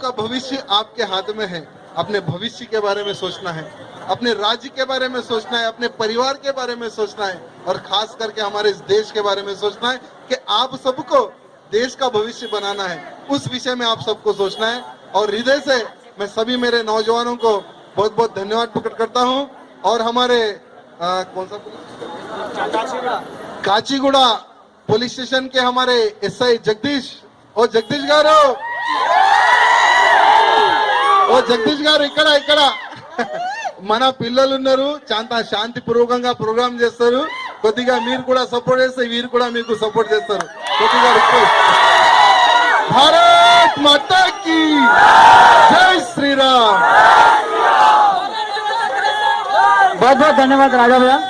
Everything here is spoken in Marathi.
का भविष्य आपके हाथ में है। अपने भविष्य के बारे में सोचना है, अपने राज्य के बारे में सोचना है, अपने परिवार के बारे में सोचना है और खास करके हमारे इस देश के बारे में सोचना है कि आप सबको देश का भविष्य बनाना है। उस विषय में आप सबको सोचना है। और हृदय से मैं सभी मेरे नौजवानों को बहुत बहुत धन्यवाद प्रकट करता हूं। और हमारे कौन सा काचीगुड़ा पुलिस स्टेशन के हमारे एसआई जगदीश गारू జగదీష్ గారు ఇక్కడ మన పిల్లలు ఉన్నారు, చాలా శాంతిపూర్వకంగా ప్రోగ్రామ్ చేస్తారు. కొద్దిగా మీరు కూడా సపోర్ట్ చేస్తే వీరు కూడా మీకు సపోర్ట్ చేస్తారు. కొద్దిగా రిక్వెస్ట్. భారత్ మాతా కీ జై శ్రీరామ్. बहुत बहुत धन्यवाद राजा भैया.